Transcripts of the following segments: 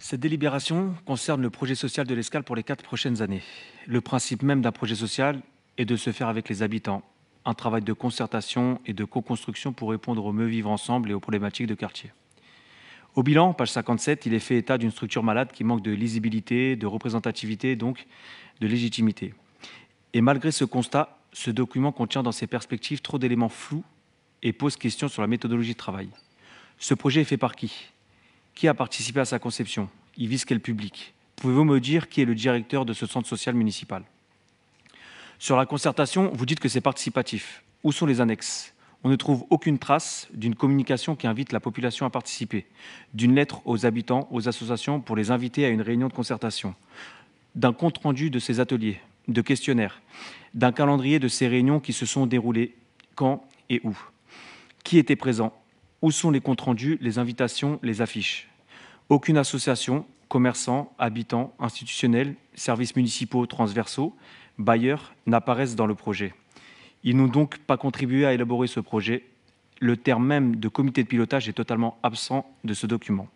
Cette délibération concerne le projet social de l'Escale pour les 4 prochaines années. Le principe même d'un projet social est de se faire avec les habitants, un travail de concertation et de co-construction pour répondre au mieux vivre ensemble et aux problématiques de quartier. Au bilan, page 57, il est fait état d'une structure malade qui manque de lisibilité, de représentativité, donc de légitimité. Et malgré ce constat, ce document contient dans ses perspectives trop d'éléments flous et pose question sur la méthodologie de travail. Ce projet est fait par qui? Qui a participé à sa conception? Il vise quel public? Pouvez-vous me dire qui est le directeur de ce centre social municipal? Sur la concertation, vous dites que c'est participatif. Où sont les annexes? On ne trouve aucune trace d'une communication qui invite la population à participer, d'une lettre aux habitants, aux associations pour les inviter à une réunion de concertation, d'un compte-rendu de ces ateliers, de questionnaires, d'un calendrier de ces réunions qui se sont déroulées, quand et où. Qui était présent? Où sont les comptes rendus, les invitations, les affiches? Aucune association, commerçants, habitants, institutionnels, services municipaux transversaux, bailleurs n'apparaissent dans le projet. Ils n'ont donc pas contribué à élaborer ce projet. Le terme même de comité de pilotage est totalement absent de ce document.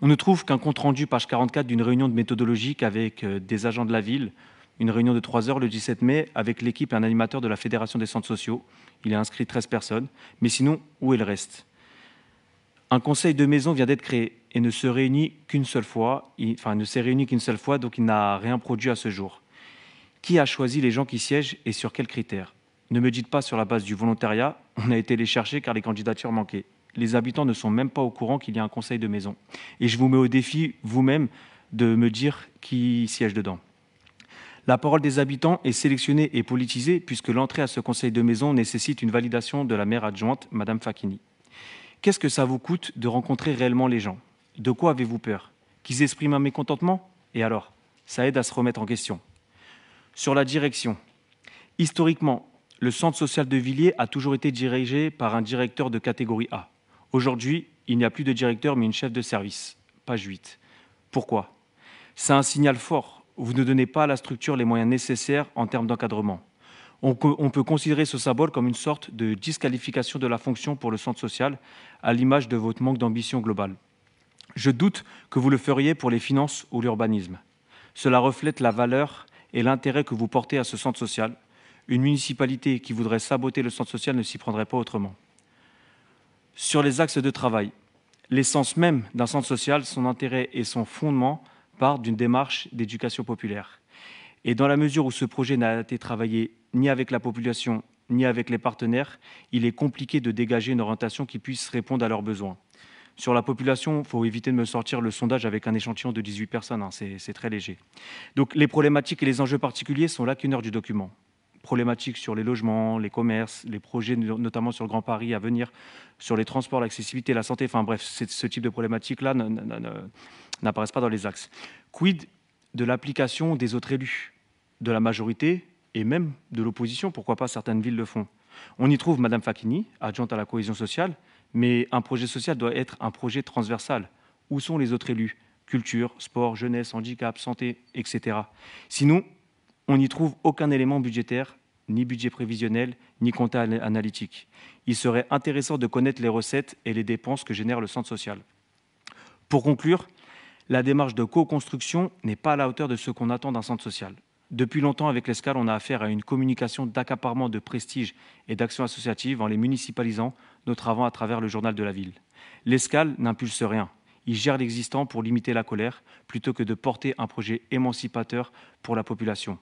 On ne trouve qu'un compte-rendu, page 44, d'une réunion de méthodologique avec des agents de la ville, une réunion de 3 heures le 17 mai avec l'équipe et un animateur de la Fédération des centres sociaux. Il a inscrit 13 personnes. Mais sinon, où est le reste? Un conseil de maison vient d'être créé et ne s'est réuni qu'une seule fois, donc il n'a rien produit à ce jour. Qui a choisi les gens qui siègent et sur quels critères? Ne me dites pas sur la base du volontariat, on a été les chercher car les candidatures manquaient. Les habitants ne sont même pas au courant qu'il y a un conseil de maison. Et je vous mets au défi, vous-même, de me dire qui siège dedans. La parole des habitants est sélectionnée et politisée puisque l'entrée à ce conseil de maison nécessite une validation de la maire adjointe, Madame Facchini. Qu'est-ce que ça vous coûte de rencontrer réellement les gens? De quoi avez-vous peur? Qu'ils expriment un mécontentement? Et alors? Ça aide à se remettre en question. Sur la direction. Historiquement, le centre social de Villiers a toujours été dirigé par un directeur de catégorie A. Aujourd'hui, il n'y a plus de directeur mais une chef de service. Page 8. Pourquoi? C'est un signal fort. Vous ne donnez pas à la structure les moyens nécessaires en termes d'encadrement. On peut considérer ce symbole comme une sorte de disqualification de la fonction pour le centre social, à l'image de votre manque d'ambition globale. Je doute que vous le feriez pour les finances ou l'urbanisme. Cela reflète la valeur et l'intérêt que vous portez à ce centre social. Une municipalité qui voudrait saboter le centre social ne s'y prendrait pas autrement. Sur les axes de travail, l'essence même d'un centre social, son intérêt et son fondement partent d'une démarche d'éducation populaire. Et dans la mesure où ce projet n'a été travaillé ni avec la population, ni avec les partenaires, il est compliqué de dégager une orientation qui puisse répondre à leurs besoins. Sur la population, il faut éviter de me sortir le sondage avec un échantillon de 18 personnes, c'est très léger. Donc les problématiques et les enjeux particuliers sont lacuneurs du document. Problématiques sur les logements, les commerces, les projets notamment sur le Grand Paris à venir, sur les transports, l'accessibilité, la santé, enfin bref, ce type de problématiques-là n'apparaissent pas dans les axes. Quid de l'application des autres élus, de la majorité et même de l'opposition, pourquoi pas certaines villes le font. On y trouve Madame Facchini, adjointe à la cohésion sociale, mais un projet social doit être un projet transversal. Où sont les autres élus? Culture, sport, jeunesse, handicap, santé, etc. Sinon, on n'y trouve aucun élément budgétaire, ni budget prévisionnel, ni compta analytique. Il serait intéressant de connaître les recettes et les dépenses que génère le centre social. Pour conclure, la démarche de co-construction n'est pas à la hauteur de ce qu'on attend d'un centre social. Depuis longtemps, avec l'Escale, on a affaire à une communication d'accaparement de prestige et d'action associative en les municipalisant, notre avant à travers le journal de la ville. L'Escale n'impulse rien. Il gère l'existant pour limiter la colère, plutôt que de porter un projet émancipateur pour la population.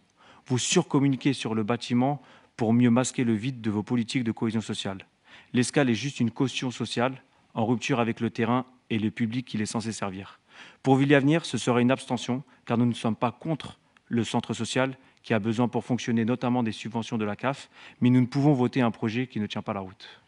Vous surcommuniquez sur le bâtiment pour mieux masquer le vide de vos politiques de cohésion sociale. L'Escale est juste une caution sociale, en rupture avec le terrain et le public qu'il est censé servir. Pour Villiers Avenir, ce serait une abstention, car nous ne sommes pas contre le centre social qui a besoin pour fonctionner notamment des subventions de la CAF, mais nous ne pouvons voter un projet qui ne tient pas la route.